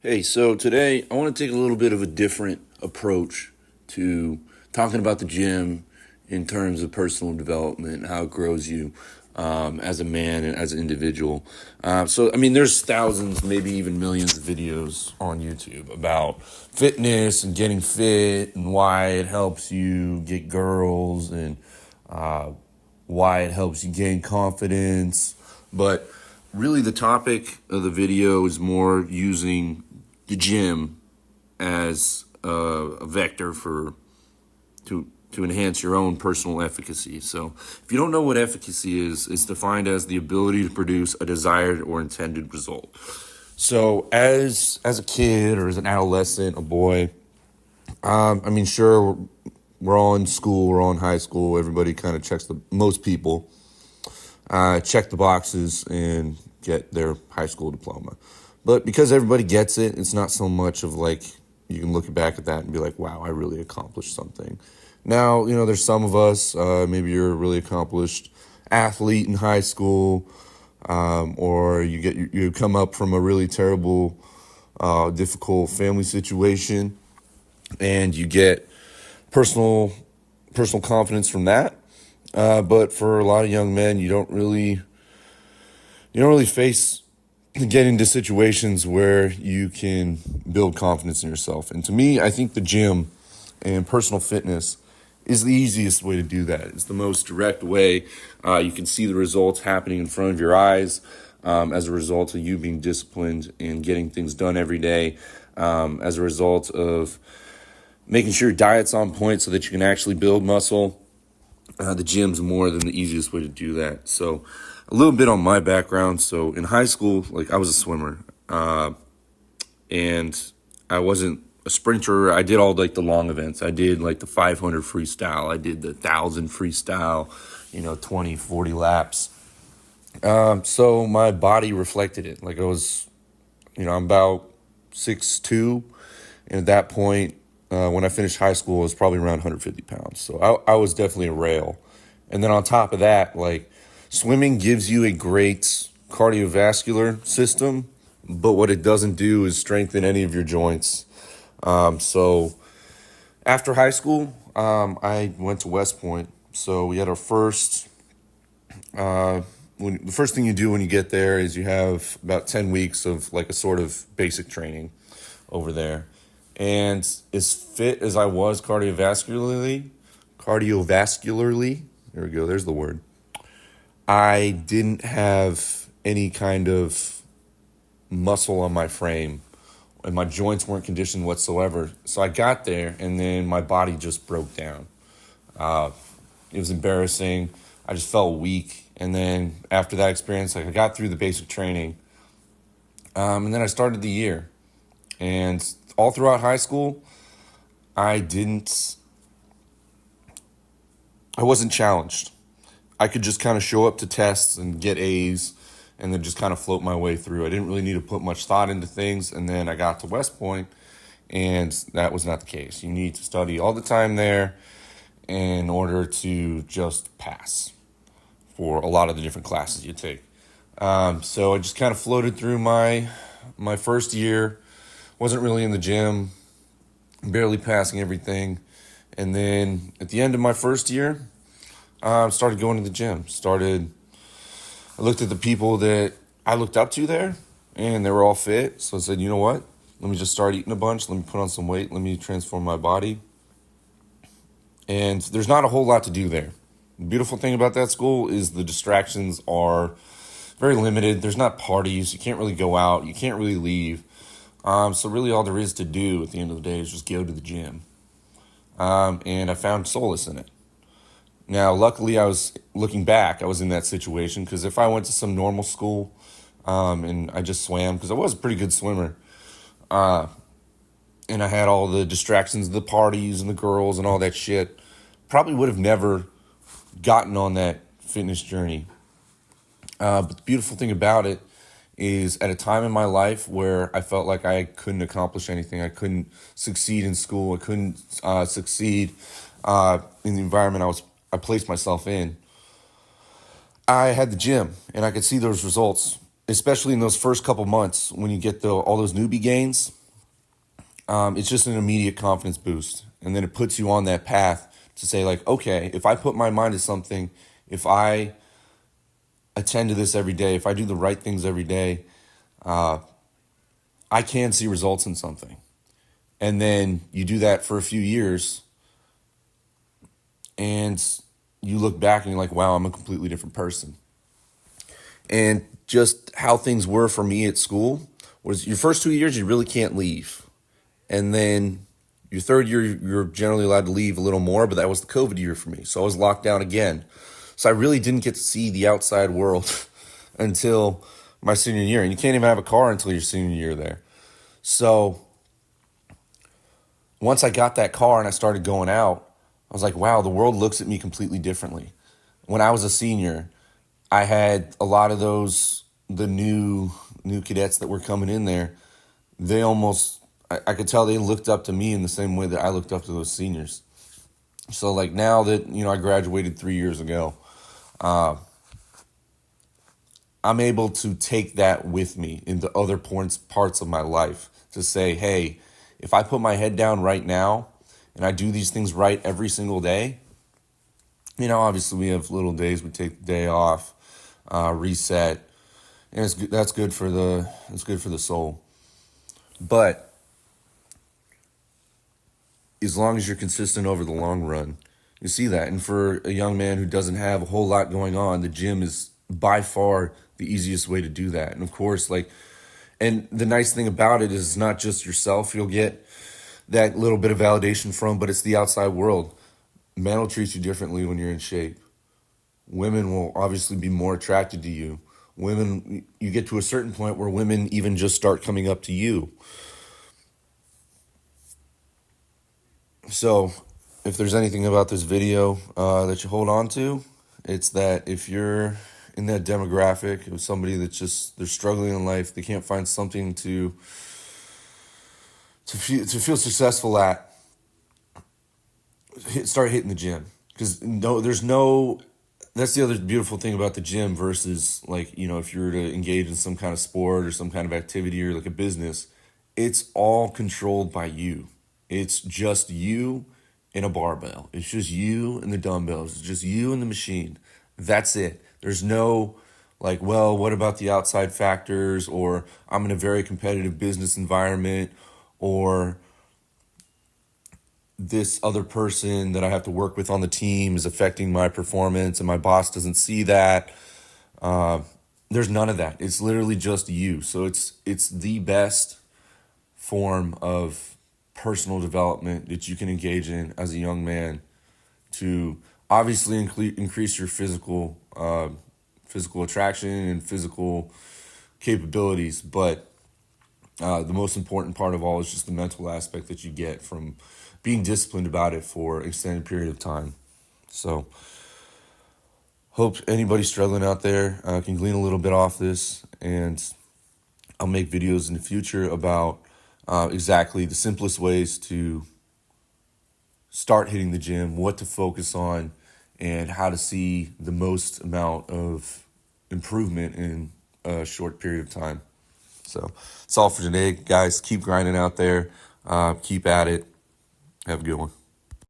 Hey, so today I want to take a little bit of a different approach to talking about the gym in terms of personal development and how it grows you as a man and as an individual. There's thousands, maybe even millions of videos on YouTube about fitness and getting fit and why it helps you get girls and why it helps you gain confidence. But really, the topic of the video is more using the gym as a vector to enhance your own personal efficacy. So, if you don't know what efficacy is, it's defined as the ability to produce a desired or intended result. So, as a kid or as an adolescent, a boy, sure, we're all in school, we're all in high school. Everybody kind of most people check the boxes and get their high school diploma. But because everybody gets it, it's not so much of like you can look back at that and be like, wow, I really accomplished something. Now, there's some of us, maybe you're a really accomplished athlete in high school, or you come up from a really terrible, difficult family situation, and you get personal confidence from that. But for a lot of young men, you don't really face get into situations where you can build confidence in yourself. And to me, I think the gym and personal fitness is the easiest way to do that. It's the most direct way. You can see the results happening in front of your eyes as a result of you being disciplined and getting things done every day, as a result of making sure your diet's on point so that you can actually build muscle. The gym's more than the easiest way to do that. So a little bit on my background. So in high school, I was a swimmer, and I wasn't a sprinter. I did all the long events. I did the 500 freestyle. I did the 1,000 freestyle, 20, 40 laps. So my body reflected it. I'm about 6'2", and at that point, when I finished high school, I was probably around 150 pounds. So I was definitely a rail. And then on top of that, swimming gives you a great cardiovascular system, but what it doesn't do is strengthen any of your joints. So after high school, I went to West Point. So we had our the first thing you do when you get there is you have about 10 weeks of a sort of basic training over there. And as fit as I was cardiovascularly, there we go, there's the word. I didn't have any kind of muscle on my frame, and my joints weren't conditioned whatsoever. So I got there, and then my body just broke down. It was embarrassing. I just felt weak. And then after that experience, I got through the basic training, and then I started the year. And all throughout high school, I wasn't challenged. I could just kind of show up to tests and get A's and then just kind of float my way through. I didn't really need to put much thought into things. And then I got to West Point, and that was not the case. You need to study all the time there in order to just pass for a lot of the different classes you take. So I just kind of floated through my first year. Wasn't really in the gym, barely passing everything. And then at the end of my first year, started going to the gym. I looked at the people that I looked up to there, and they were all fit. So I said, you know what? Let me just start eating a bunch. Let me put on some weight. Let me transform my body. And there's not a whole lot to do there. The beautiful thing about that school is the distractions are very limited. There's not parties. You can't really go out. You can't really leave. So really all there is to do at the end of the day is just go to the gym. And I found solace in it. Now, luckily, I was in that situation, because if I went to some normal school and I just swam, because I was a pretty good swimmer, and I had all the distractions of the parties and the girls and all that shit, probably would have never gotten on that fitness journey. But the beautiful thing about it is, at a time in my life where I felt like I couldn't accomplish anything, I couldn't succeed in school, I couldn't succeed in the environment I placed myself in, I had the gym, and I could see those results especially in those first couple months when you get all those newbie gains, it's just an immediate confidence boost. And then it puts you on that path to say, like, okay, if I put my mind to something, if I attend to this every day, if I do the right things every day, I can see results in something. And then you do that for a few years and you look back and you're like, wow, I'm a completely different person. And just how things were for me at school was your first 2 years, you really can't leave. And then your third year, you're generally allowed to leave a little more, but that was the COVID year for me. So I was locked down again. So I really didn't get to see the outside world until my senior year. And you can't even have a car until your senior year there. So once I got that car and I started going out, I was like, wow, the world looks at me completely differently. When I was a senior, I had a lot of the new cadets that were coming in there. They almost, I could tell they looked up to me in the same way that I looked up to those seniors. So like now that, I graduated 3 years ago, I'm able to take that with me into other parts of my life to say, hey, if I put my head down right now and I do these things right every single day, obviously we have little days, we take the day off, reset, and that's good for the soul. But as long as you're consistent over the long run, you see that. And for a young man who doesn't have a whole lot going on, the gym is by far the easiest way to do that. And of course, and the nice thing about it is it's not just yourself you'll get that little bit of validation from, but it's the outside world. Men will treat you differently when you're in shape. Women will obviously be more attracted to you. You get to a certain point where women even just start coming up to you. So if there's anything about this video that you hold on to, it's that if you're in that demographic of somebody that's they're struggling in life, they can't find something to feel successful at, start hitting the gym. Because that's the other beautiful thing about the gym versus if you were to engage in some kind of sport or some kind of activity or like a business, it's all controlled by you. It's just you and a barbell. It's just you and the dumbbells. It's just you and the machine. That's it. There's no what about the outside factors, or I'm in a very competitive business environment, or this other person that I have to work with on the team is affecting my performance and my boss doesn't see that. There's none of that. It's literally just you. So it's the best form of personal development that you can engage in as a young man to obviously increase your physical attraction and physical capabilities, but the most important part of all is just the mental aspect that you get from being disciplined about it for an extended period of time. So hope anybody struggling out there can glean a little bit off this, and I'll make videos in the future about exactly the simplest ways to start hitting the gym, what to focus on, and how to see the most amount of improvement in a short period of time. So that's all for today, guys. Keep grinding out there. Keep at it. Have a good one.